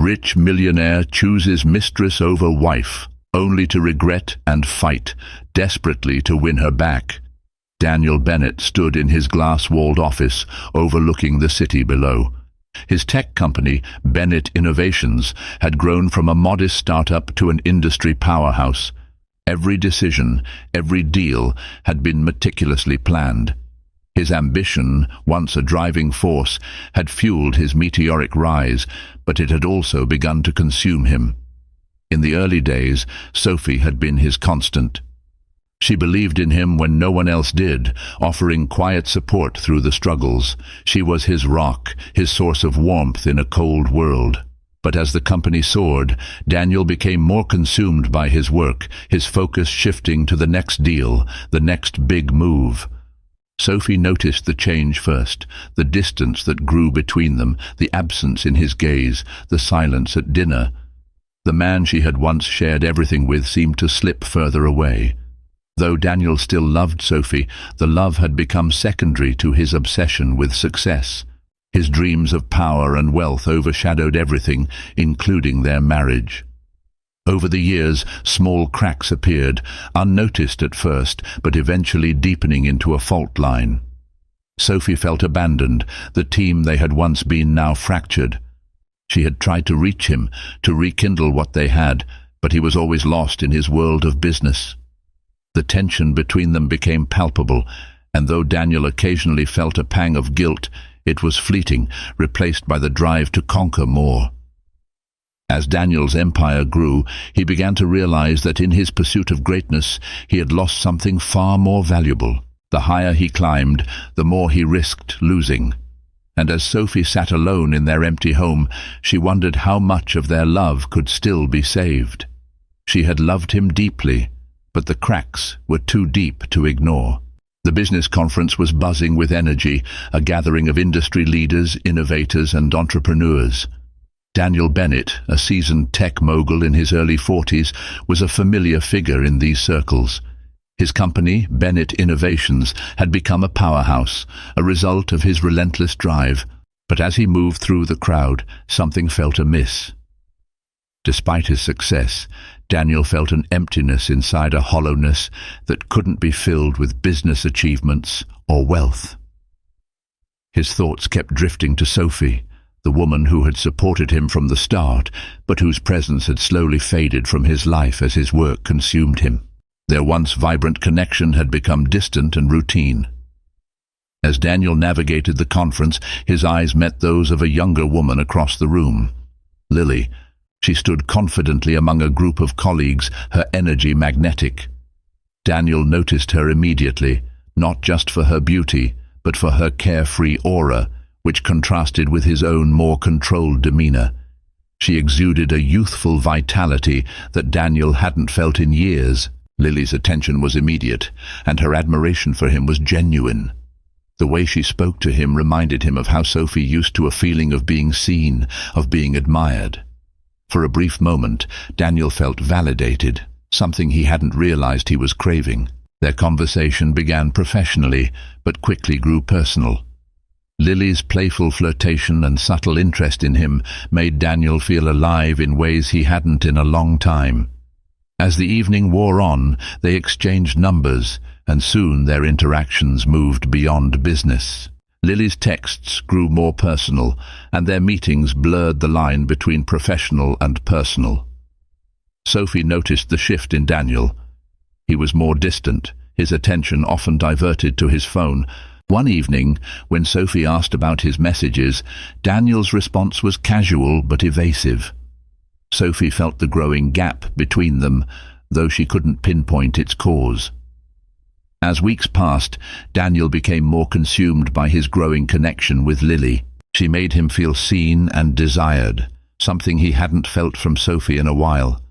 Rich millionaire chooses mistress over wife, only to regret and fight, desperately to win her back. Daniel Bennett stood in his glass-walled office, overlooking the city below. His tech company, Bennett Innovations, had grown from a modest startup to an industry powerhouse. Every decision, every deal had been meticulously planned. His ambition, once a driving force, had fueled his meteoric rise, but it had also begun to consume him. In the early days, Sophie had been his constant. She believed in him when no one else did, offering quiet support through the struggles. She was his rock, his source of warmth in a cold world. But as the company soared, Daniel became more consumed by his work, his focus shifting to the next deal, the next big move. Sophie noticed the change first, the distance that grew between them, the absence in his gaze, the silence at dinner. The man she had once shared everything with seemed to slip further away. Though Daniel still loved Sophie, the love had become secondary to his obsession with success. His dreams of power and wealth overshadowed everything, including their marriage. Over the years, small cracks appeared, unnoticed at first, but eventually deepening into a fault line. Sophie felt abandoned, the team they had once been now fractured. She had tried to reach him, to rekindle what they had, but he was always lost in his world of business. The tension between them became palpable, and though Daniel occasionally felt a pang of guilt, it was fleeting, replaced by the drive to conquer more. As Daniel's empire grew, he began to realize that in his pursuit of greatness, he had lost something far more valuable. The higher he climbed, the more he risked losing. And as Sophie sat alone in their empty home, she wondered how much of their love could still be saved. She had loved him deeply, but the cracks were too deep to ignore. The business conference was buzzing with energy, a gathering of industry leaders, innovators, and entrepreneurs. Daniel Bennett, a seasoned tech mogul in his early 40s, was a familiar figure in these circles. His company, Bennett Innovations, had become a powerhouse, a result of his relentless drive. But as he moved through the crowd, something felt amiss. Despite his success, Daniel felt an emptiness inside, a hollowness that couldn't be filled with business achievements or wealth. His thoughts kept drifting to Sophie, the woman who had supported him from the start, but whose presence had slowly faded from his life as his work consumed him. Their once vibrant connection had become distant and routine. As Daniel navigated the conference, his eyes met those of a younger woman across the room. Lily. She stood confidently among a group of colleagues, her energy magnetic. Daniel noticed her immediately, not just for her beauty, but for her carefree aura, which contrasted with his own more controlled demeanor. She exuded a youthful vitality that Daniel hadn't felt in years. Lily's attention was immediate, and her admiration for him was genuine. The way she spoke to him reminded him of how Sophie used to a feeling of being seen, of being admired. For a brief moment, Daniel felt validated, something he hadn't realized he was craving. Their conversation began professionally, but quickly grew personal. Lily's playful flirtation and subtle interest in him made Daniel feel alive in ways he hadn't in a long time. As the evening wore on, they exchanged numbers, and soon their interactions moved beyond business. Lily's texts grew more personal, and their meetings blurred the line between professional and personal. Sophie noticed the shift in Daniel. He was more distant, his attention often diverted to his phone. One evening, when Sophie asked about his messages, Daniel's response was casual but evasive. Sophie felt the growing gap between them, though she couldn't pinpoint its cause. As weeks passed, Daniel became more consumed by his growing connection with Lily. She made him feel seen and desired, something he hadn't felt from Sophie in a while.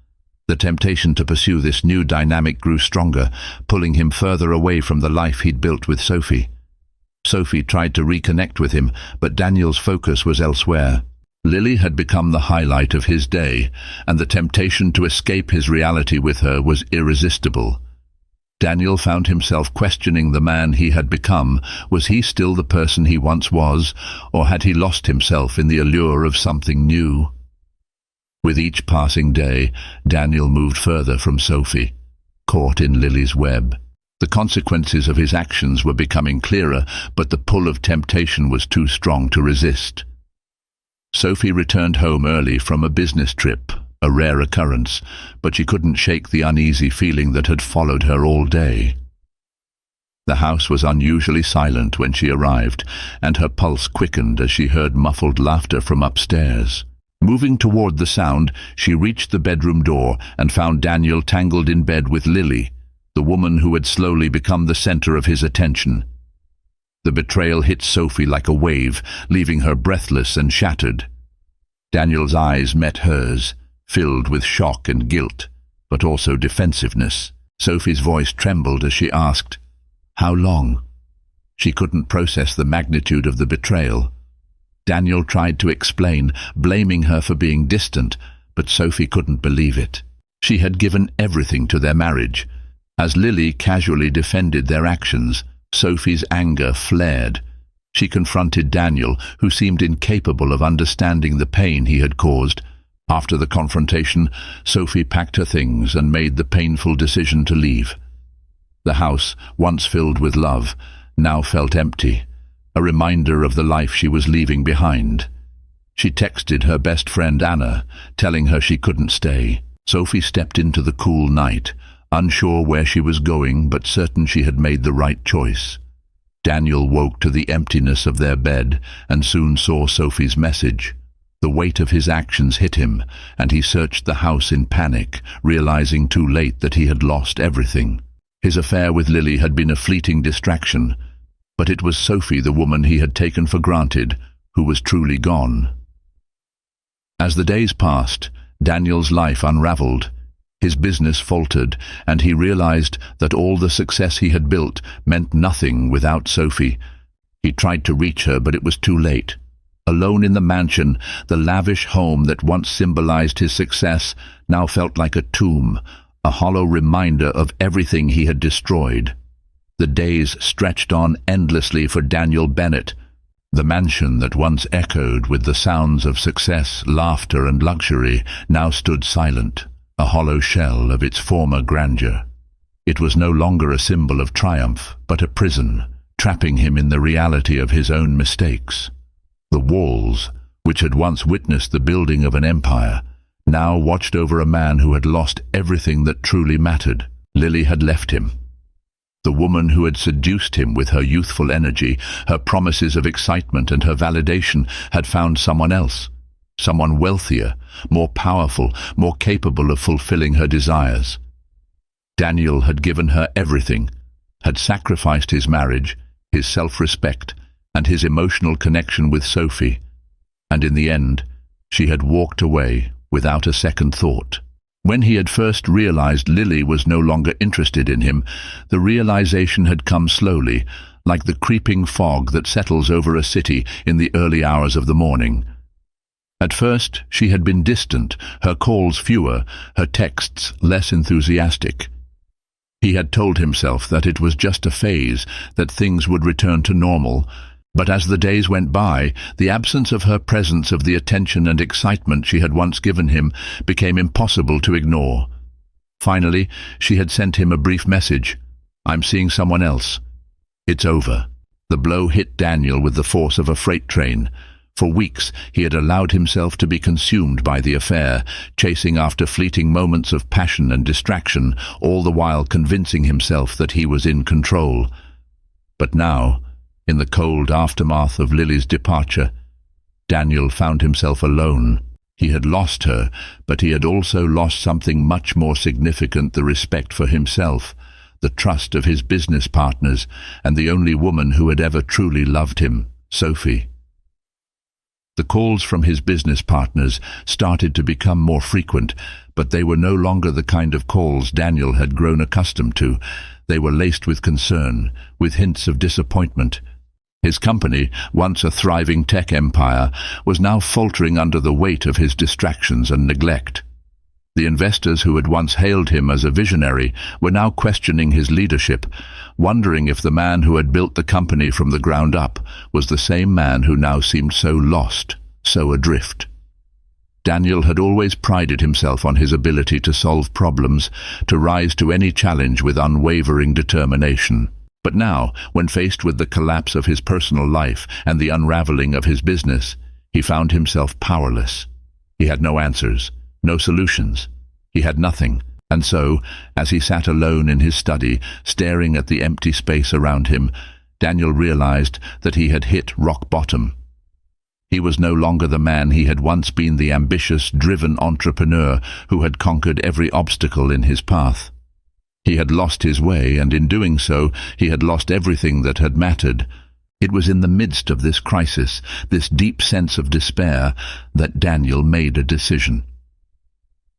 The temptation to pursue this new dynamic grew stronger, pulling him further away from the life he'd built with Sophie. Sophie tried to reconnect with him, but Daniel's focus was elsewhere. Lily had become the highlight of his day, and the temptation to escape his reality with her was irresistible. Daniel found himself questioning the man he had become. Was he still the person he once was, or had he lost himself in the allure of something new? With each passing day, Daniel moved further from Sophie, caught in Lily's web. The consequences of his actions were becoming clearer, but the pull of temptation was too strong to resist. Sophie returned home early from a business trip, a rare occurrence, but she couldn't shake the uneasy feeling that had followed her all day. The house was unusually silent when she arrived, and her pulse quickened as she heard muffled laughter from upstairs. Moving toward the sound, she reached the bedroom door and found Daniel tangled in bed with Lily, the woman who had slowly become the center of his attention. The betrayal hit Sophie like a wave, leaving her breathless and shattered. Daniel's eyes met hers, filled with shock and guilt, but also defensiveness. Sophie's voice trembled as she asked, "How long?" She couldn't process the magnitude of the betrayal. Daniel tried to explain, blaming her for being distant, but Sophie couldn't believe it. She had given everything to their marriage. As Lily casually defended their actions, Sophie's anger flared. She confronted Daniel, who seemed incapable of understanding the pain he had caused. After the confrontation, Sophie packed her things and made the painful decision to leave. The house, once filled with love, now felt empty, a reminder of the life she was leaving behind. She texted her best friend Anna, telling her she couldn't stay. Sophie stepped into the cool night, unsure where she was going but certain she had made the right choice. Daniel woke to the emptiness of their bed and soon saw Sophie's message. The weight of his actions hit him, and he searched the house in panic, realizing too late that he had lost everything. His affair with Lily had been a fleeting distraction, but it was Sophie, the woman he had taken for granted, who was truly gone. As the days passed, Daniel's life unraveled. His business faltered, and he realized that all the success he had built meant nothing without Sophie. He tried to reach her, but it was too late. Alone in the mansion, the lavish home that once symbolized his success now felt like a tomb, a hollow reminder of everything he had destroyed. The days stretched on endlessly for Daniel Bennett. The mansion that once echoed with the sounds of success, laughter, and luxury now stood silent, a hollow shell of its former grandeur. It was no longer a symbol of triumph, but a prison, trapping him in the reality of his own mistakes. The walls, which had once witnessed the building of an empire, now watched over a man who had lost everything that truly mattered. Lily had left him. The woman who had seduced him with her youthful energy, her promises of excitement and her validation, had found someone else, someone wealthier, more powerful, more capable of fulfilling her desires. Daniel had given her everything, had sacrificed his marriage, his self-respect, and his emotional connection with Sophie, and in the end, she had walked away without a second thought. When he had first realized Lily was no longer interested in him, the realization had come slowly, like the creeping fog that settles over a city in the early hours of the morning. At first, she had been distant, her calls fewer, her texts less enthusiastic. He had told himself that it was just a phase, that things would return to normal. But as the days went by, the absence of her presence, of the attention and excitement she had once given him, became impossible to ignore. Finally, she had sent him a brief message. "I'm seeing someone else. It's over." The blow hit Daniel with the force of a freight train. For weeks, he had allowed himself to be consumed by the affair, chasing after fleeting moments of passion and distraction, all the while convincing himself that he was in control. But now, in the cold aftermath of Lily's departure, Daniel found himself alone. He had lost her, but he had also lost something much more significant: the respect for himself, the trust of his business partners, and the only woman who had ever truly loved him, Sophie. The calls from his business partners started to become more frequent, but they were no longer the kind of calls Daniel had grown accustomed to. They were laced with concern, with hints of disappointment. His company, once a thriving tech empire, was now faltering under the weight of his distractions and neglect. The investors who had once hailed him as a visionary were now questioning his leadership, wondering if the man who had built the company from the ground up was the same man who now seemed so lost, so adrift. Daniel had always prided himself on his ability to solve problems, to rise to any challenge with unwavering determination. But now, when faced with the collapse of his personal life and the unraveling of his business, he found himself powerless. He had no answers, no solutions. He had nothing. And so, as he sat alone in his study, staring at the empty space around him, Daniel realized that he had hit rock bottom. He was no longer the man he had once been, the ambitious, driven entrepreneur who had conquered every obstacle in his path. He had lost his way, and in doing so, he had lost everything that had mattered. It was in the midst of this crisis, this deep sense of despair, that Daniel made a decision.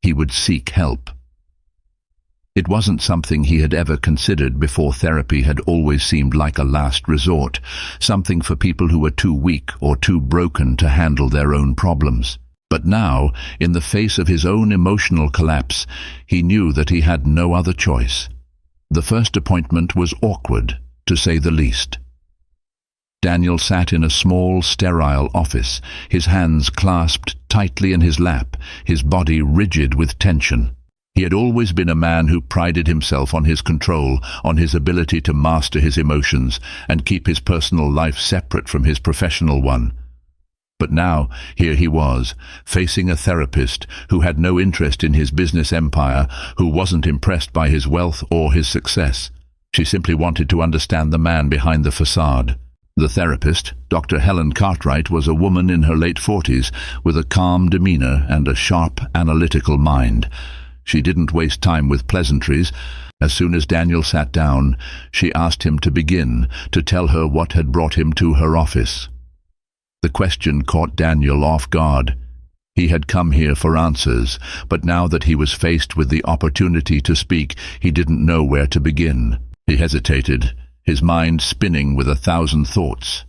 He would seek help. It wasn't something he had ever considered before. Therapy had always seemed like a last resort, something for people who were too weak or too broken to handle their own problems. But now, in the face of his own emotional collapse, he knew that he had no other choice. The first appointment was awkward, to say the least. Daniel sat in a small, sterile office, his hands clasped tightly in his lap, his body rigid with tension. He had always been a man who prided himself on his control, on his ability to master his emotions and keep his personal life separate from his professional one. But now, here he was, facing a therapist who had no interest in his business empire, who wasn't impressed by his wealth or his success. She simply wanted to understand the man behind the facade. The therapist, Dr. Helen Cartwright, was a woman in her late 40s with a calm demeanor and a sharp, analytical mind. She didn't waste time with pleasantries. As soon as Daniel sat down, she asked him to begin, to tell her what had brought him to her office. The question caught Daniel off guard. He had come here for answers, but now that he was faced with the opportunity to speak, he didn't know where to begin. He hesitated, his mind spinning with 1,000 thoughts.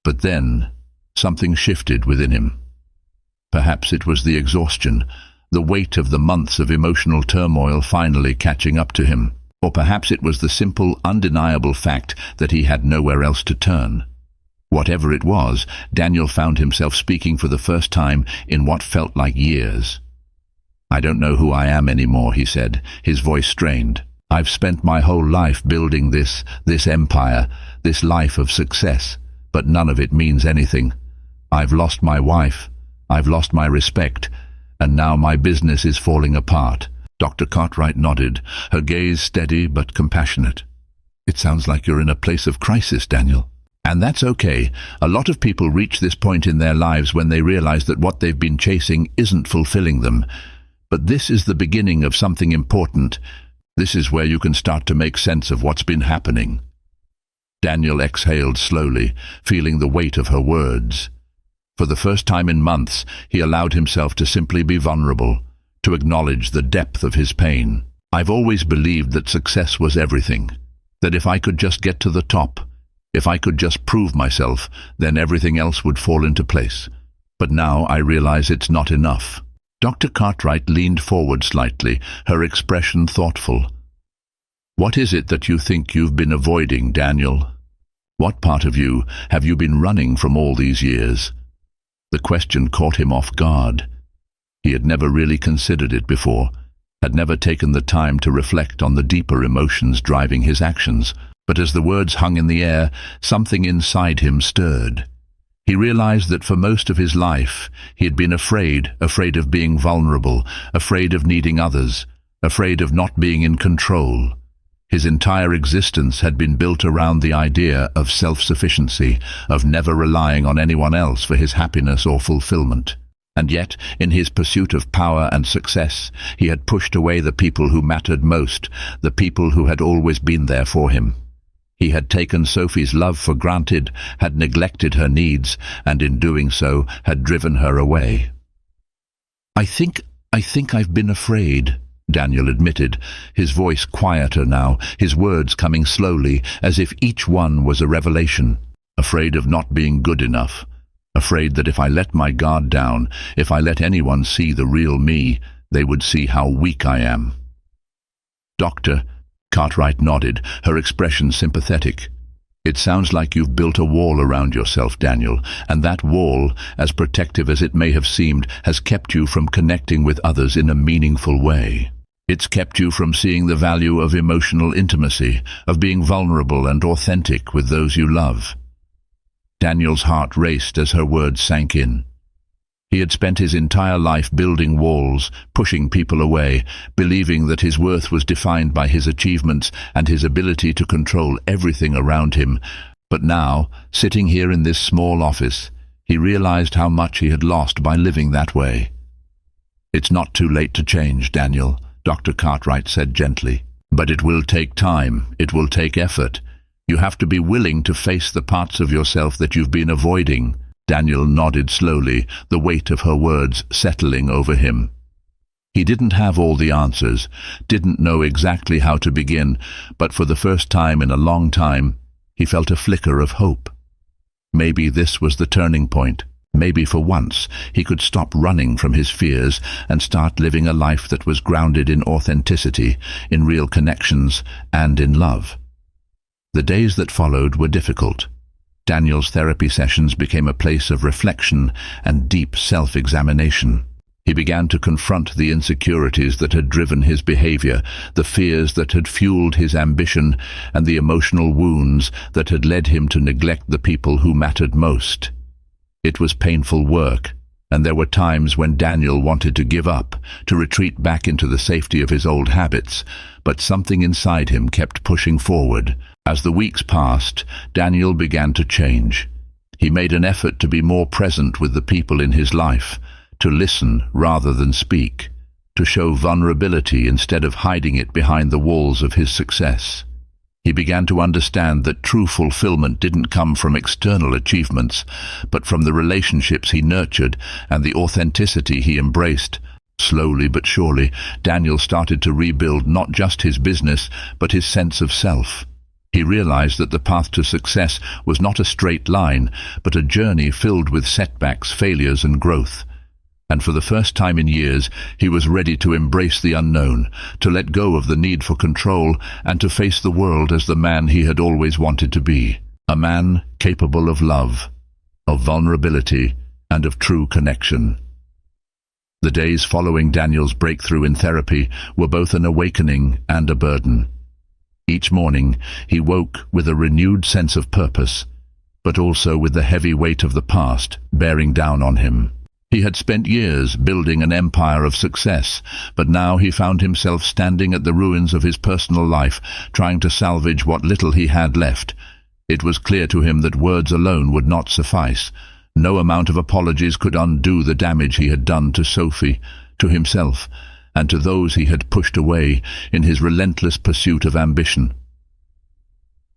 But then, something shifted within him. Perhaps it was the exhaustion, the weight of the months of emotional turmoil finally catching up to him. Or perhaps it was the simple, undeniable fact that he had nowhere else to turn. Whatever it was, Daniel found himself speaking for the first time in what felt like years. "I don't know who I am anymore," he said, his voice strained. "I've spent my whole life building this empire, this life of success, but none of it means anything. I've lost my wife, I've lost my respect, and now my business is falling apart." Dr. Cartwright nodded, her gaze steady but compassionate. "It sounds like you're in a place of crisis, Daniel. And that's okay. A lot of people reach this point in their lives when they realize that what they've been chasing isn't fulfilling them. But this is the beginning of something important. This is where you can start to make sense of what's been happening." Daniel exhaled slowly, feeling the weight of her words. For the first time in months, he allowed himself to simply be vulnerable, to acknowledge the depth of his pain. "I've always believed that success was everything, that if I could just get to the top, if I could just prove myself, then everything else would fall into place. But now I realize it's not enough." Dr. Cartwright leaned forward slightly, her expression thoughtful. "What is it that you think you've been avoiding, Daniel? What part of you have you been running from all these years?" The question caught him off guard. He had never really considered it before, had never taken the time to reflect on the deeper emotions driving his actions. But as the words hung in the air, something inside him stirred. He realized that for most of his life, he had been afraid of being vulnerable, afraid of needing others, afraid of not being in control. His entire existence had been built around the idea of self-sufficiency, of never relying on anyone else for his happiness or fulfillment. And yet, in his pursuit of power and success, he had pushed away the people who mattered most, the people who had always been there for him. He had taken Sophie's love for granted, had neglected her needs, and in doing so had driven her away. I think I've been afraid," Daniel admitted, his voice quieter now, his words coming slowly, as if each one was a revelation. "Afraid of not being good enough. Afraid that if I let my guard down, if I let anyone see the real me, they would see how weak I am." "Doctor," Cartwright nodded, her expression sympathetic. It sounds like you've built a wall around yourself, Daniel, and that wall, as protective as it may have seemed, has kept you from connecting with others in a meaningful way. It's kept you from seeing the value of emotional intimacy, of being vulnerable and authentic with those you love. Daniel's heart raced as her words sank in. He had spent his entire life building walls, pushing people away, believing that his worth was defined by his achievements and his ability to control everything around him. But now, sitting here in this small office, he realized how much he had lost by living that way. "It's not too late to change, Daniel," Dr. Cartwright said gently. "But it will take time, it will take effort. You have to be willing to face the parts of yourself that you've been avoiding." Daniel nodded slowly, the weight of her words settling over him. He didn't have all the answers, didn't know exactly how to begin, but for the first time in a long time, he felt a flicker of hope. Maybe this was the turning point. Maybe for once he could stop running from his fears and start living a life that was grounded in authenticity, in real connections, and in love. The days that followed were difficult. Daniel's therapy sessions became a place of reflection and deep self-examination. He began to confront the insecurities that had driven his behavior, the fears that had fueled his ambition, and the emotional wounds that had led him to neglect the people who mattered most. It was painful work, and there were times when Daniel wanted to give up, to retreat back into the safety of his old habits, but something inside him kept pushing forward. As the weeks passed, Daniel began to change. He made an effort to be more present with the people in his life, to listen rather than speak, to show vulnerability instead of hiding it behind the walls of his success. He began to understand that true fulfillment didn't come from external achievements, but from the relationships he nurtured and the authenticity he embraced. Slowly but surely, Daniel started to rebuild not just his business, but his sense of self. He realized that the path to success was not a straight line, but a journey filled with setbacks, failures, and growth. And for the first time in years, he was ready to embrace the unknown, to let go of the need for control, and to face the world as the man he had always wanted to be. A man capable of love, of vulnerability, and of true connection. The days following Daniel's breakthrough in therapy were both an awakening and a burden. Each morning, he woke with a renewed sense of purpose, but also with the heavy weight of the past bearing down on him. He had spent years building an empire of success, but now he found himself standing at the ruins of his personal life, trying to salvage what little he had left. It was clear to him that words alone would not suffice. No amount of apologies could undo the damage he had done to Sophie, to himself, and to those he had pushed away in his relentless pursuit of ambition.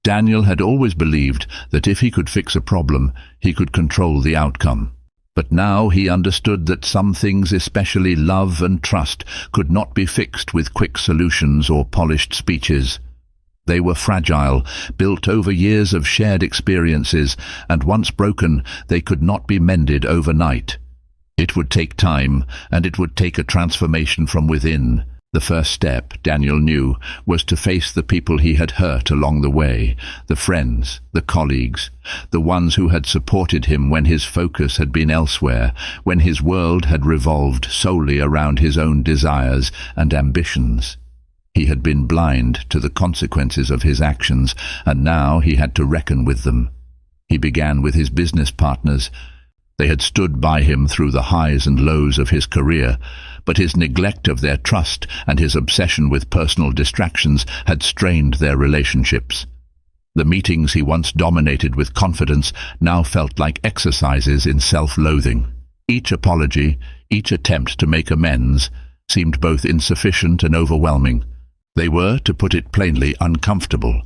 Daniel had always believed that if he could fix a problem, he could control the outcome. But now he understood that some things, especially love and trust, could not be fixed with quick solutions or polished speeches. They were fragile, built over years of shared experiences, and once broken, they could not be mended overnight. It would take time, and it would take a transformation from within. The first step, Daniel knew, was to face the people he had hurt along the way, the friends, the colleagues, the ones who had supported him when his focus had been elsewhere, when his world had revolved solely around his own desires and ambitions. He had been blind to the consequences of his actions, and now he had to reckon with them. He began with his business partners. They had stood by him through the highs and lows of his career, but his neglect of their trust and his obsession with personal distractions had strained their relationships. The meetings he once dominated with confidence now felt like exercises in self-loathing. Each apology, each attempt to make amends, seemed both insufficient and overwhelming. They were, to put it plainly, uncomfortable.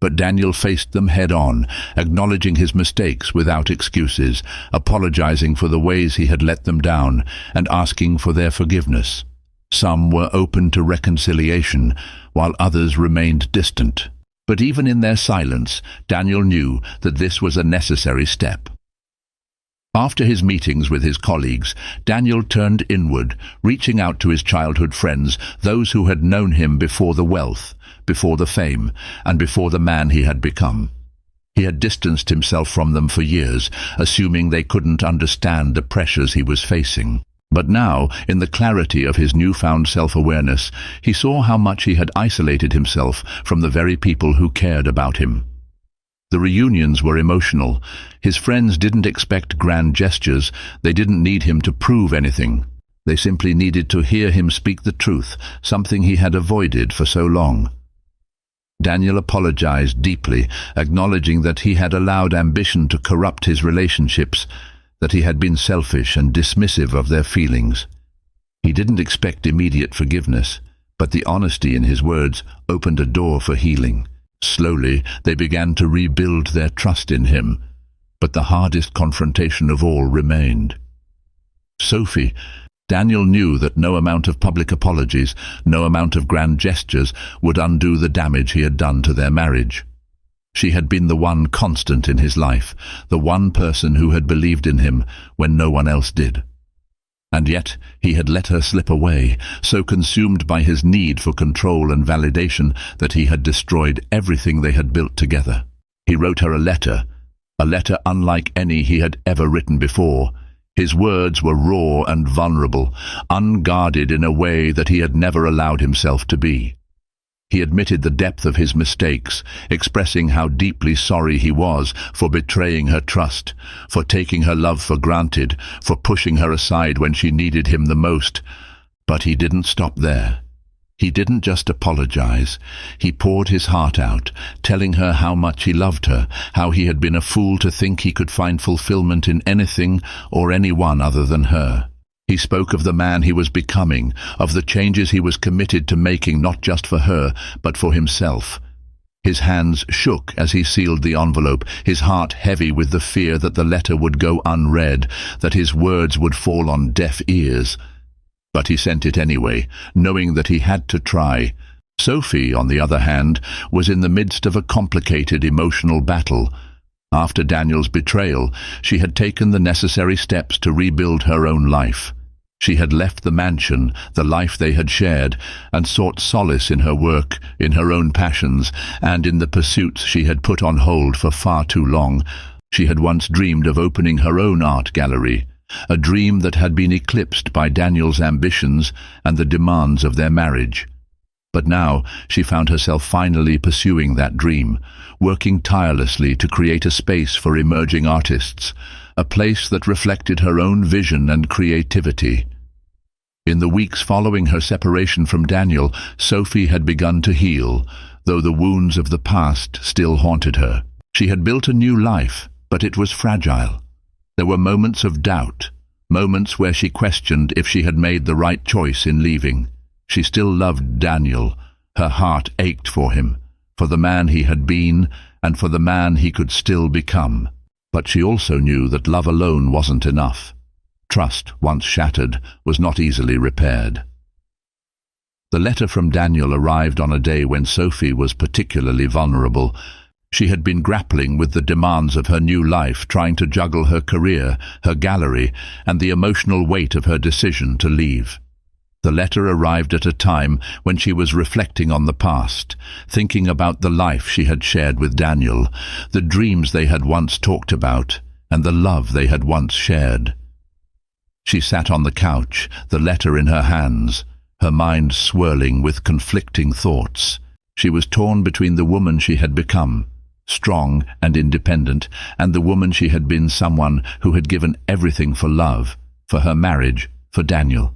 But Daniel faced them head-on, acknowledging his mistakes without excuses, apologizing for the ways he had let them down, and asking for their forgiveness. Some were open to reconciliation, while others remained distant. But even in their silence, Daniel knew that this was a necessary step. After his meetings with his colleagues, Daniel turned inward, reaching out to his childhood friends, those who had known him before the wealth, before the fame, and before the man he had become. He had distanced himself from them for years, assuming they couldn't understand the pressures he was facing. But now, in the clarity of his newfound self-awareness, he saw how much he had isolated himself from the very people who cared about him. The reunions were emotional. His friends didn't expect grand gestures. They didn't need him to prove anything. They simply needed to hear him speak the truth, something he had avoided for so long. Daniel apologized deeply, acknowledging that he had allowed ambition to corrupt his relationships, that he had been selfish and dismissive of their feelings. He didn't expect immediate forgiveness, but the honesty in his words opened a door for healing. Slowly, they began to rebuild their trust in him, but the hardest confrontation of all remained. Sophie. Daniel knew that no amount of public apologies, no amount of grand gestures would undo the damage he had done to their marriage. She had been the one constant in his life, the one person who had believed in him when no one else did. And yet he had let her slip away, so consumed by his need for control and validation that he had destroyed everything they had built together. He wrote her a letter unlike any he had ever written before. His words were raw and vulnerable, unguarded in a way that he had never allowed himself to be. He admitted the depth of his mistakes, expressing how deeply sorry he was for betraying her trust, for taking her love for granted, for pushing her aside when she needed him the most. But he didn't stop there. He didn't just apologize. He poured his heart out, telling her how much he loved her, how he had been a fool to think he could find fulfillment in anything or anyone other than her. He spoke of the man he was becoming, of the changes he was committed to making not just for her, but for himself. His hands shook as he sealed the envelope, his heart heavy with the fear that the letter would go unread, that his words would fall on deaf ears. But he sent it anyway, knowing that he had to try. Sophie, on the other hand, was in the midst of a complicated emotional battle. After Daniel's betrayal, she had taken the necessary steps to rebuild her own life. She had left the mansion, the life they had shared, and sought solace in her work, in her own passions, and in the pursuits she had put on hold for far too long. She had once dreamed of opening her own art gallery, a dream that had been eclipsed by Daniel's ambitions and the demands of their marriage. But now she found herself finally pursuing that dream, working tirelessly to create a space for emerging artists, a place that reflected her own vision and creativity. In the weeks following her separation from Daniel, Sophie had begun to heal, though the wounds of the past still haunted her. She had built a new life, but it was fragile. There were moments of doubt, moments where she questioned if she had made the right choice in leaving. She still loved Daniel. Her heart ached for him, for the man he had been, and for the man he could still become. But she also knew that love alone wasn't enough. Trust, once shattered, was not easily repaired. The letter from Daniel arrived on a day when Sophie was particularly vulnerable. She had been grappling with the demands of her new life, trying to juggle her career, her gallery, and the emotional weight of her decision to leave. The letter arrived at a time when she was reflecting on the past, thinking about the life she had shared with Daniel, the dreams they had once talked about, and the love they had once shared. She sat on the couch, the letter in her hands, her mind swirling with conflicting thoughts. She was torn between the woman she had become, strong and independent, and the woman she had been, someone who had given everything for love, for her marriage, for Daniel.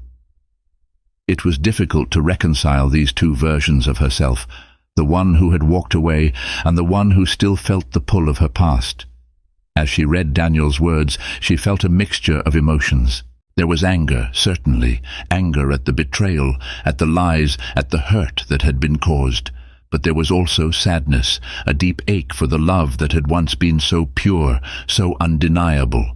It was difficult to reconcile these two versions of herself, the one who had walked away and the one who still felt the pull of her past. As she read Daniel's words, she felt a mixture of emotions. There was anger, certainly, anger at the betrayal, at the lies, at the hurt that had been caused. But there was also sadness, a deep ache for the love that had once been so pure, so undeniable.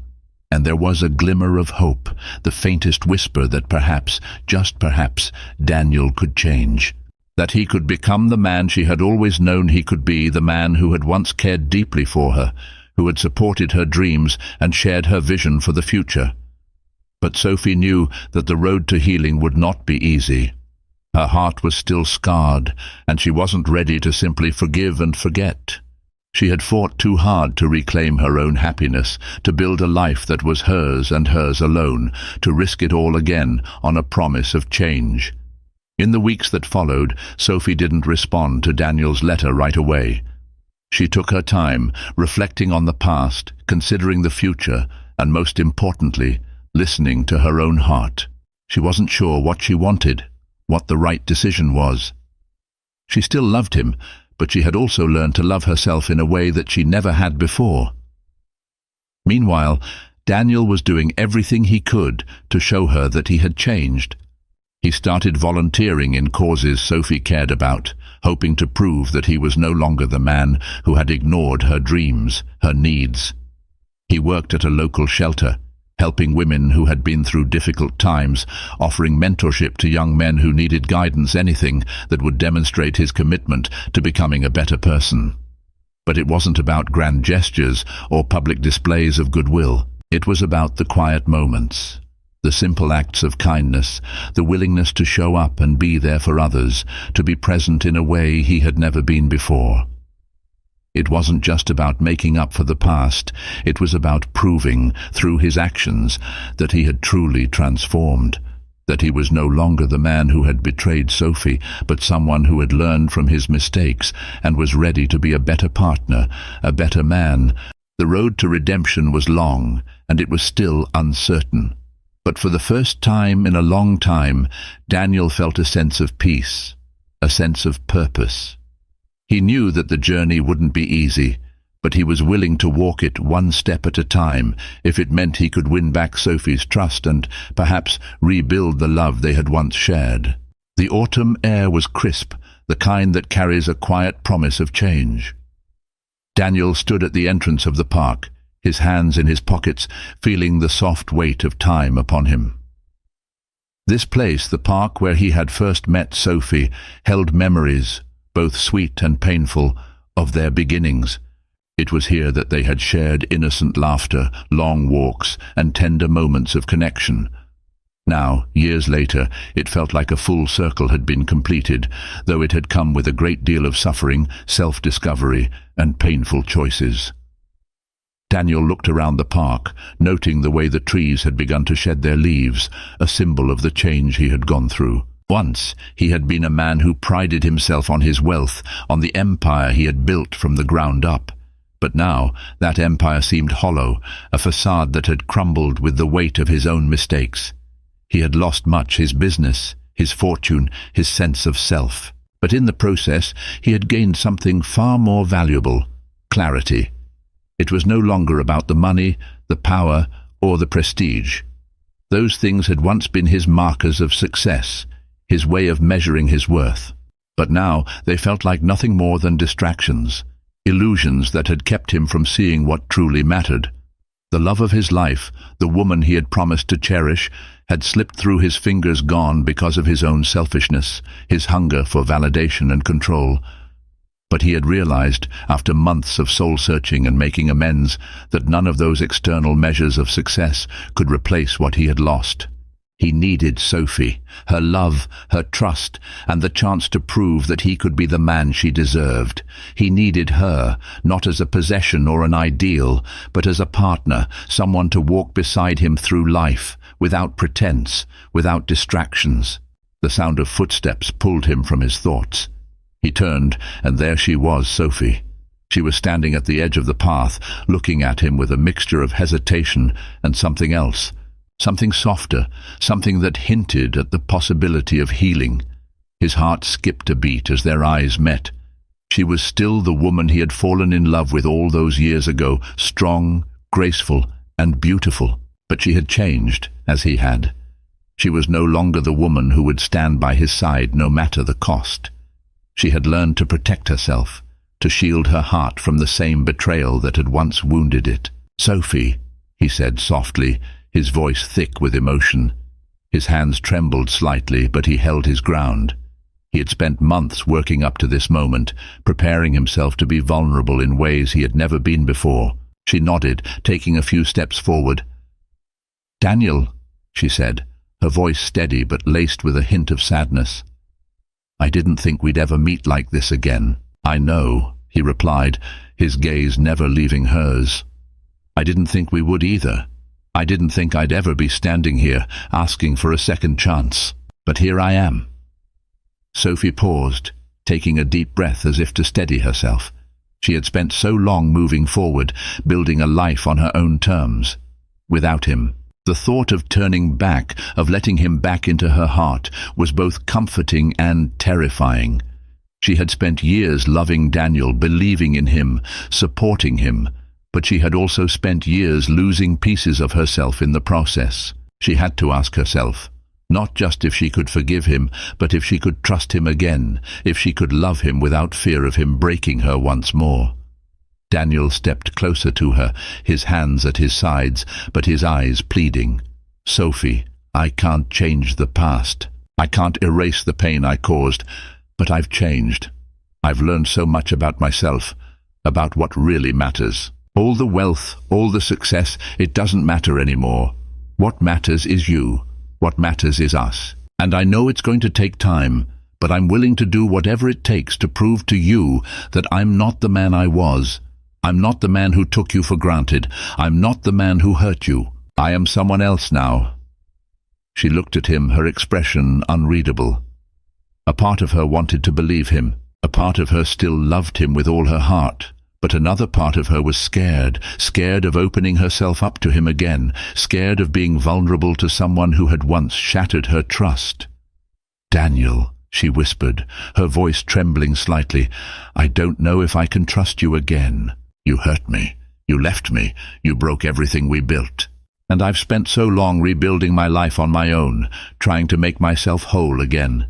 And there was a glimmer of hope, the faintest whisper that perhaps, just perhaps, Daniel could change. That he could become the man she had always known he could be, the man who had once cared deeply for her, who had supported her dreams and shared her vision for the future. But Sophie knew that the road to healing would not be easy. Her heart was still scarred, and she wasn't ready to simply forgive and forget. She had fought too hard to reclaim her own happiness, to build a life that was hers and hers alone, to risk it all again on a promise of change. In the weeks that followed, Sophie didn't respond to Daniel's letter right away. She took her time, reflecting on the past, considering the future, and most importantly, listening to her own heart. She wasn't sure what she wanted, what the right decision was. She still loved him, but she had also learned to love herself in a way that she never had before. Meanwhile, Daniel was doing everything he could to show her that he had changed. He started volunteering in causes Sophie cared about, hoping to prove that he was no longer the man who had ignored her dreams, her needs. He worked at a local shelter, helping women who had been through difficult times, offering mentorship to young men who needed guidance, anything that would demonstrate his commitment to becoming a better person. But it wasn't about grand gestures or public displays of goodwill. It was about the quiet moments, the simple acts of kindness, the willingness to show up and be there for others, to be present in a way he had never been before. It wasn't just about making up for the past, it was about proving, through his actions, that he had truly transformed, that he was no longer the man who had betrayed Sophie, but someone who had learned from his mistakes and was ready to be a better partner, a better man. The road to redemption was long, and it was still uncertain. But for the first time in a long time, Daniel felt a sense of peace, a sense of purpose. He knew that the journey wouldn't be easy, but he was willing to walk it one step at a time if it meant he could win back Sophie's trust and perhaps rebuild the love they had once shared. The autumn air was crisp, the kind that carries a quiet promise of change. Daniel stood at the entrance of the park, his hands in his pockets, feeling the soft weight of time upon him. This place, the park where he had first met Sophie, held memories, both sweet and painful, of their beginnings. It was here that they had shared innocent laughter, long walks, and tender moments of connection. Now, years later, it felt like a full circle had been completed, though it had come with a great deal of suffering, self-discovery, and painful choices. Daniel looked around the park, noting the way the trees had begun to shed their leaves, a symbol of the change he had gone through. Once he had been a man who prided himself on his wealth, on the empire he had built from the ground up. But now that empire seemed hollow, a facade that had crumbled with the weight of his own mistakes. He had lost much: his business, his fortune, his sense of self. But in the process he had gained something far more valuable: clarity. It was no longer about the money, the power, or the prestige. Those things had once been his markers of success, his way of measuring his worth. But now they felt like nothing more than distractions, illusions that had kept him from seeing what truly mattered. The love of his life, the woman he had promised to cherish, had slipped through his fingers, gone because of his own selfishness, his hunger for validation and control. But he had realized, after months of soul-searching and making amends, that none of those external measures of success could replace what he had lost. He needed Sophie, her love, her trust, and the chance to prove that he could be the man she deserved. He needed her, not as a possession or an ideal, but as a partner, someone to walk beside him through life, without pretense, without distractions. The sound of footsteps pulled him from his thoughts. He turned, and there she was, Sophie. She was standing at the edge of the path, looking at him with a mixture of hesitation and something else. Something softer, something that hinted at the possibility of healing. His heart skipped a beat as their eyes met. She was still the woman he had fallen in love with all those years ago, strong, graceful, and beautiful. But she had changed, as he had. She was no longer the woman who would stand by his side no matter the cost. She had learned to protect herself, to shield her heart from the same betrayal that had once wounded it. "Sophie," he said softly, his voice thick with emotion. His hands trembled slightly, but he held his ground. He had spent months working up to this moment, preparing himself to be vulnerable in ways he had never been before. She nodded, taking a few steps forward. "Daniel," she said, her voice steady but laced with a hint of sadness. "I didn't think we'd ever meet like this again." "I know," he replied, his gaze never leaving hers. "I didn't think we would either. I didn't think I'd ever be standing here, asking for a second chance. But here I am." Sophie paused, taking a deep breath as if to steady herself. She had spent so long moving forward, building a life on her own terms. Without him, the thought of turning back, of letting him back into her heart, was both comforting and terrifying. She had spent years loving Daniel, believing in him, supporting him, but she had also spent years losing pieces of herself in the process. She had to ask herself, not just if she could forgive him, but if she could trust him again, if she could love him without fear of him breaking her once more. Daniel stepped closer to her, his hands at his sides, but his eyes pleading. "Sophie, I can't change the past. I can't erase the pain I caused, but I've changed. I've learned so much about myself, about what really matters. All the wealth, all the success, it doesn't matter anymore. What matters is you. What matters is us. And I know it's going to take time, but I'm willing to do whatever it takes to prove to you that I'm not the man I was. I'm not the man who took you for granted. I'm not the man who hurt you. I am someone else now." She looked at him, her expression unreadable. A part of her wanted to believe him. A part of her still loved him with all her heart. But another part of her was scared of opening herself up to him again, scared of being vulnerable to someone who had once shattered her trust. "Daniel," she whispered, her voice trembling slightly, "I don't know if I can trust you again. You hurt me. You left me. You broke everything we built. And I've spent so long rebuilding my life on my own, trying to make myself whole again."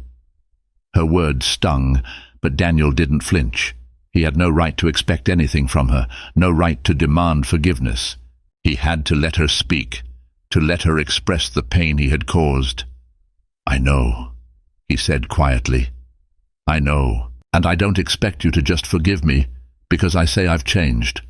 Her words stung, but Daniel didn't flinch. He had no right to expect anything from her, no right to demand forgiveness. He had to let her speak, to let her express the pain he had caused. "I know," he said quietly. "I know, and I don't expect you to just forgive me, because I say I've changed.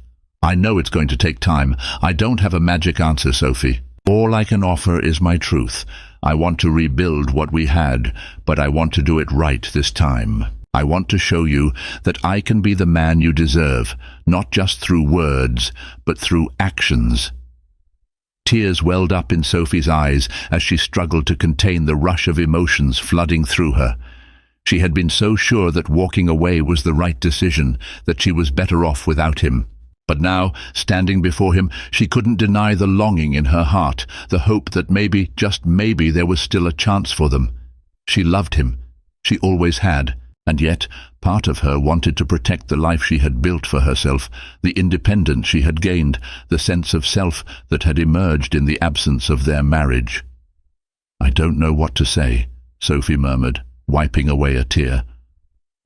I know it's going to take time. I don't have a magic answer, Sophie. All I can offer is my truth. I want to rebuild what we had, but I want to do it right this time. I want to show you that I can be the man you deserve, not just through words, but through actions." Tears welled up in Sophie's eyes as she struggled to contain the rush of emotions flooding through her. She had been so sure that walking away was the right decision, that she was better off without him. But now, standing before him, she couldn't deny the longing in her heart, the hope that maybe, just maybe, there was still a chance for them. She loved him. She always had. And yet, part of her wanted to protect the life she had built for herself, the independence she had gained, the sense of self that had emerged in the absence of their marriage. "I don't know what to say," Sophie murmured, wiping away a tear.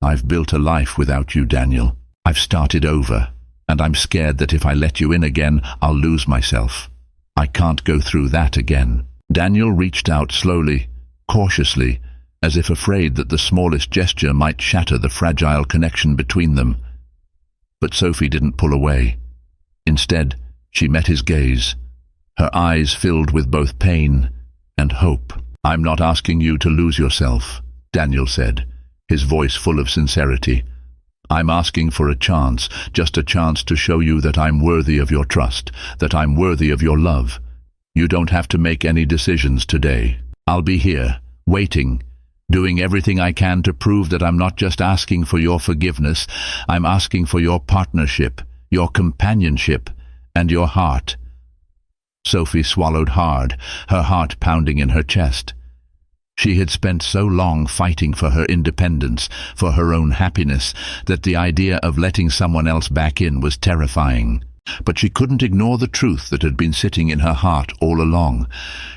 "I've built a life without you, Daniel. I've started over, and I'm scared that if I let you in again, I'll lose myself. I can't go through that again." Daniel reached out slowly, cautiously, as if afraid that the smallest gesture might shatter the fragile connection between them. But Sophie didn't pull away. Instead, she met his gaze, her eyes filled with both pain and hope. "I'm not asking you to lose yourself," Daniel said, his voice full of sincerity. "I'm asking for a chance, just a chance to show you that I'm worthy of your trust, that I'm worthy of your love. You don't have to make any decisions today. I'll be here, waiting, doing everything I can to prove that I'm not just asking for your forgiveness, I'm asking for your partnership, your companionship, and your heart." Sophie swallowed hard, her heart pounding in her chest. She had spent so long fighting for her independence, for her own happiness, that the idea of letting someone else back in was terrifying. But she couldn't ignore the truth that had been sitting in her heart all along.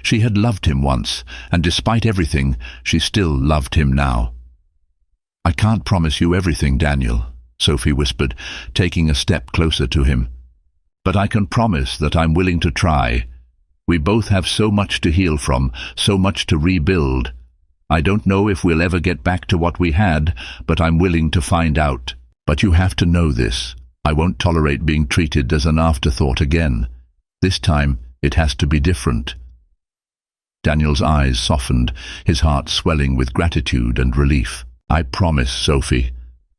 She had loved him once, and despite everything, she still loved him now. "I can't promise you everything, Daniel," Sophie whispered, taking a step closer to him. "But I can promise that I'm willing to try. We both have so much to heal from, so much to rebuild. I don't know if we'll ever get back to what we had, but I'm willing to find out. But you have to know this. I won't tolerate being treated as an afterthought again. This time, it has to be different." Daniel's eyes softened, his heart swelling with gratitude and relief. "I promise, Sophie.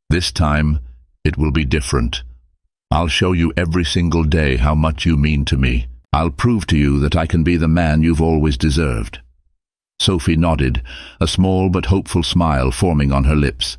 This time, It will be different. I'll show you every single day how much you mean to me. I'll prove to you that I can be the man you've always deserved." Sophie nodded, a small but hopeful smile forming on her lips.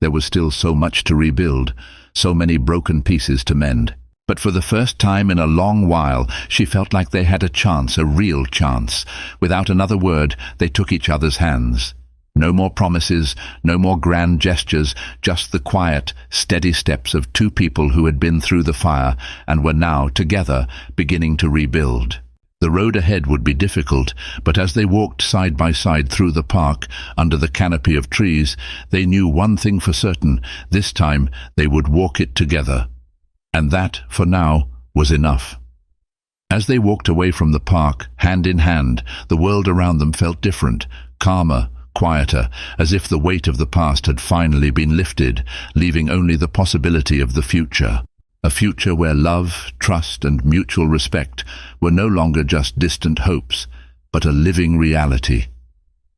There was still so much to rebuild, so many broken pieces to mend. But for the first time in a long while, she felt like they had a chance, a real chance. Without another word, they took each other's hands. No more promises, no more grand gestures, just the quiet, steady steps of two people who had been through the fire and were now, together, beginning to rebuild. The road ahead would be difficult, but as they walked side by side through the park, under the canopy of trees, they knew one thing for certain: this time they would walk it together. And that, for now, was enough. As they walked away from the park, hand in hand, the world around them felt different, calmer, quieter, as if the weight of the past had finally been lifted, leaving only the possibility of the future. A future where love, trust, and mutual respect were no longer just distant hopes, but a living reality.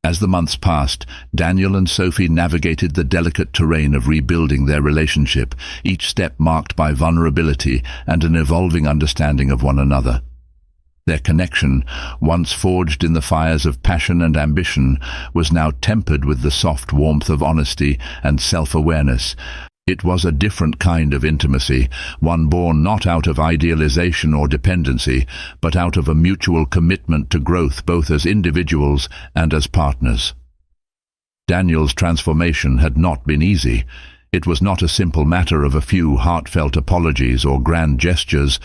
As the months passed, Daniel and Sophie navigated the delicate terrain of rebuilding their relationship, each step marked by vulnerability and an evolving understanding of one another. Their connection, once forged in the fires of passion and ambition, was now tempered with the soft warmth of honesty and self-awareness. It was a different kind of intimacy, one born not out of idealization or dependency, but out of a mutual commitment to growth both as individuals and as partners. Daniel's transformation had not been easy. It was not a simple matter of a few heartfelt apologies or grand gestures.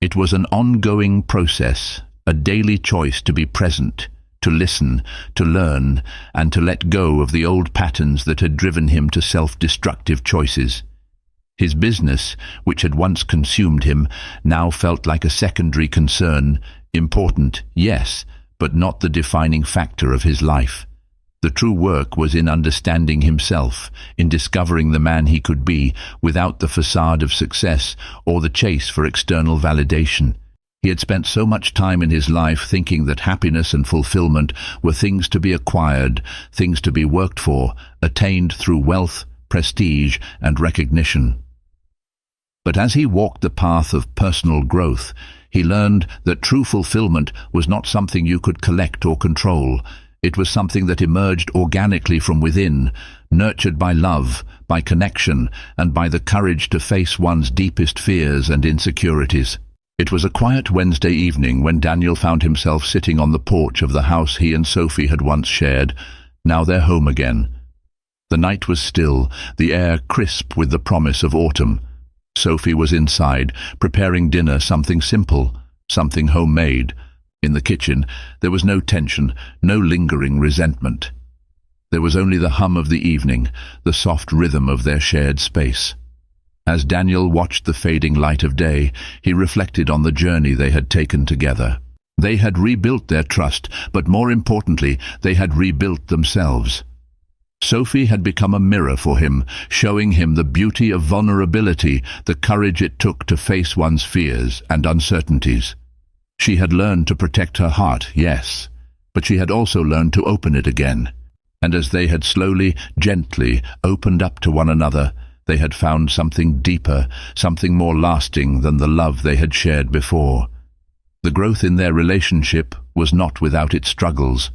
It was an ongoing process, a daily choice to be present, to listen, to learn, and to let go of the old patterns that had driven him to self-destructive choices. His business, which had once consumed him, now felt like a secondary concern, important, yes, but not the defining factor of his life. The true work was in understanding himself, in discovering the man he could be without the facade of success or the chase for external validation. He had spent so much time in his life thinking that happiness and fulfillment were things to be acquired, things to be worked for, attained through wealth, prestige, and recognition. But as he walked the path of personal growth, he learned that true fulfillment was not something you could collect or control. It was something that emerged organically from within, nurtured by love, by connection, and by the courage to face one's deepest fears and insecurities. It was a quiet Wednesday evening when Daniel found himself sitting on the porch of the house he and Sophie had once shared, now their home again. The night was still, the air crisp with the promise of autumn. Sophie was inside, preparing dinner, something simple, something homemade. In the kitchen, there was no tension, no lingering resentment. There was only the hum of the evening, the soft rhythm of their shared space. As Daniel watched the fading light of day, he reflected on the journey they had taken together. They had rebuilt their trust, but more importantly, they had rebuilt themselves. Sophie had become a mirror for him, showing him the beauty of vulnerability, the courage it took to face one's fears and uncertainties. She had learned to protect her heart, yes, but she had also learned to open it again. And as they had slowly, gently opened up to one another, they had found something deeper, something more lasting than the love they had shared before. The growth in their relationship was not without its struggles.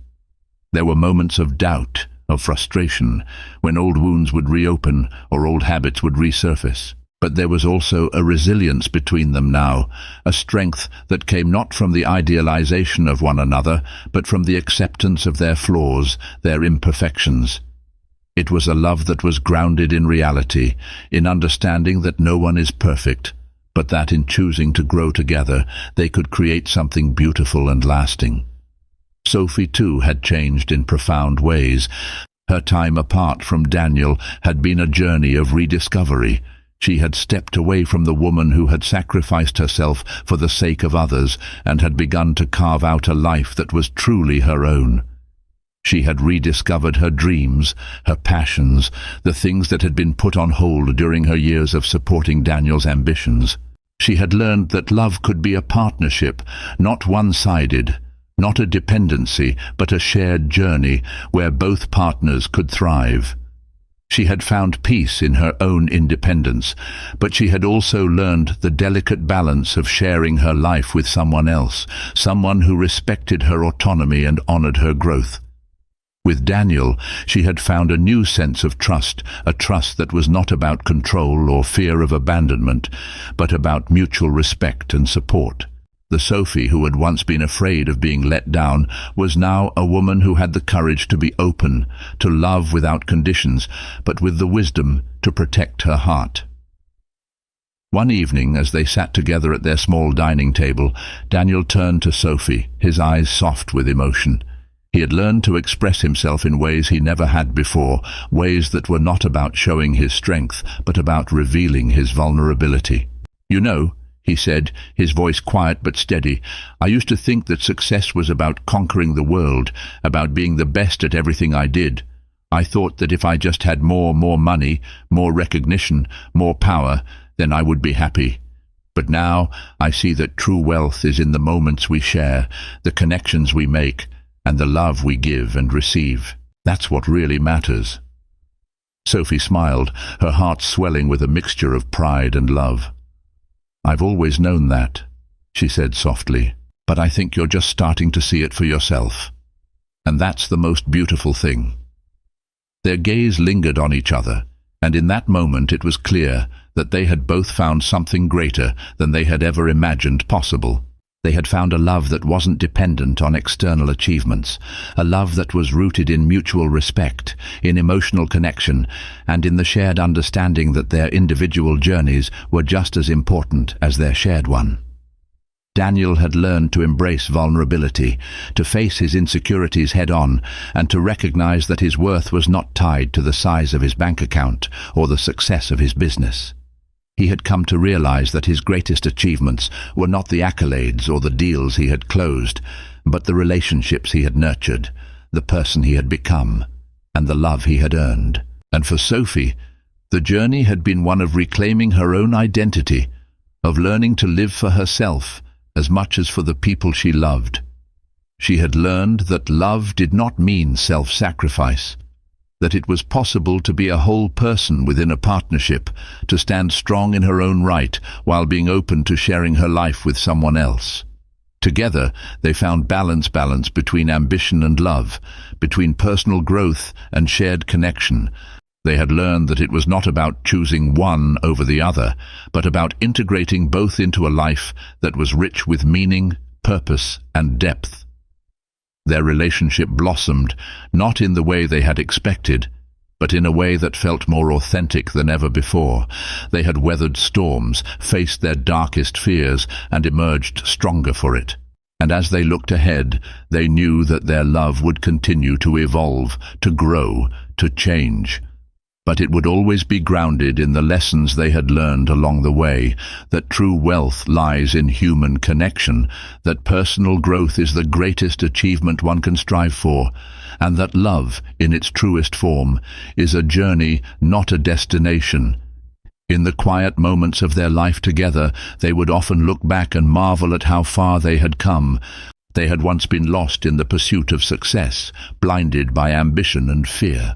There were moments of doubt, of frustration, when old wounds would reopen or old habits would resurface. But there was also a resilience between them now, a strength that came not from the idealization of one another, but from the acceptance of their flaws, their imperfections. It was a love that was grounded in reality, in understanding that no one is perfect, but that in choosing to grow together, they could create something beautiful and lasting. Sophie, too, had changed in profound ways. Her time apart from Daniel had been a journey of rediscovery. She had stepped away from the woman who had sacrificed herself for the sake of others and had begun to carve out a life that was truly her own. She had rediscovered her dreams, her passions, the things that had been put on hold during her years of supporting Daniel's ambitions. She had learned that love could be a partnership, not one-sided, not a dependency, but a shared journey where both partners could thrive. She had found peace in her own independence, but she had also learned the delicate balance of sharing her life with someone else, someone who respected her autonomy and honored her growth. With Daniel, she had found a new sense of trust, a trust that was not about control or fear of abandonment, but about mutual respect and support. The Sophie who had once been afraid of being let down was now a woman who had the courage to be open, to love without conditions, but with the wisdom to protect her heart. One evening, as they sat together at their small dining table, Daniel turned to Sophie, his eyes soft with emotion. He had learned to express himself in ways he never had before, ways that were not about showing his strength, but about revealing his vulnerability. "You know," he said, his voice quiet but steady, "I used to think that success was about conquering the world, about being the best at everything I did. I thought that if I just had more money, more recognition, more power, then I would be happy. But now I see that true wealth is in the moments we share, the connections we make, and the love we give and receive. That's what really matters." Sophie smiled, her heart swelling with a mixture of pride and love. "I've always known that," she said softly, "but I think you're just starting to see it for yourself. And that's the most beautiful thing." Their gaze lingered on each other, and in that moment it was clear that they had both found something greater than they had ever imagined possible. They had found a love that wasn't dependent on external achievements, a love that was rooted in mutual respect, in emotional connection, and in the shared understanding that their individual journeys were just as important as their shared one. Daniel had learned to embrace vulnerability, to face his insecurities head-on, and to recognize that his worth was not tied to the size of his bank account or the success of his business. He had come to realize that his greatest achievements were not the accolades or the deals he had closed, but the relationships he had nurtured, the person he had become, and the love he had earned. And for Sophie, the journey had been one of reclaiming her own identity, of learning to live for herself as much as for the people she loved. She had learned that love did not mean self-sacrifice, that it was possible to be a whole person within a partnership, to stand strong in her own right while being open to sharing her life with someone else. Together, they found balance between ambition and love, between personal growth and shared connection. They had learned that it was not about choosing one over the other, but about integrating both into a life that was rich with meaning, purpose, and depth. Their relationship blossomed, not in the way they had expected, but in a way that felt more authentic than ever before. They had weathered storms, faced their darkest fears, and emerged stronger for it. And as they looked ahead, they knew that their love would continue to evolve, to grow, to change. But it would always be grounded in the lessons they had learned along the way, that true wealth lies in human connection, that personal growth is the greatest achievement one can strive for, and that love, in its truest form, is a journey, not a destination. In the quiet moments of their life together, they would often look back and marvel at how far they had come. They had once been lost in the pursuit of success, blinded by ambition and fear.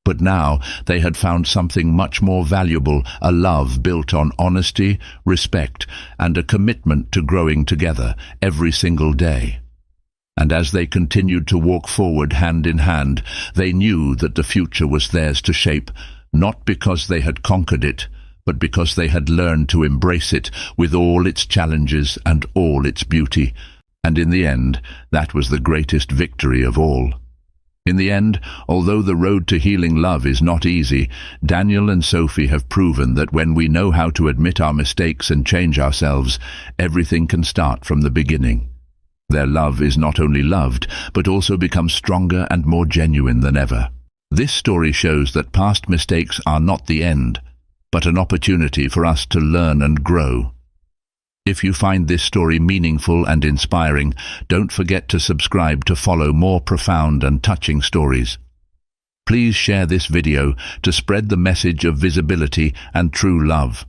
But now they had found something much more valuable, a love built on honesty, respect, and a commitment to growing together every single day. And as they continued to walk forward hand in hand, they knew that the future was theirs to shape, not because they had conquered it, but because they had learned to embrace it with all its challenges and all its beauty. And in the end, that was the greatest victory of all. In the end, although the road to healing love is not easy, Daniel and Sophie have proven that when we know how to admit our mistakes and change ourselves, everything can start from the beginning. Their love is not only loved, but also becomes stronger and more genuine than ever. This story shows that past mistakes are not the end, but an opportunity for us to learn and grow. If you find this story meaningful and inspiring, don't forget to subscribe to follow more profound and touching stories. Please share this video to spread the message of visibility and true love.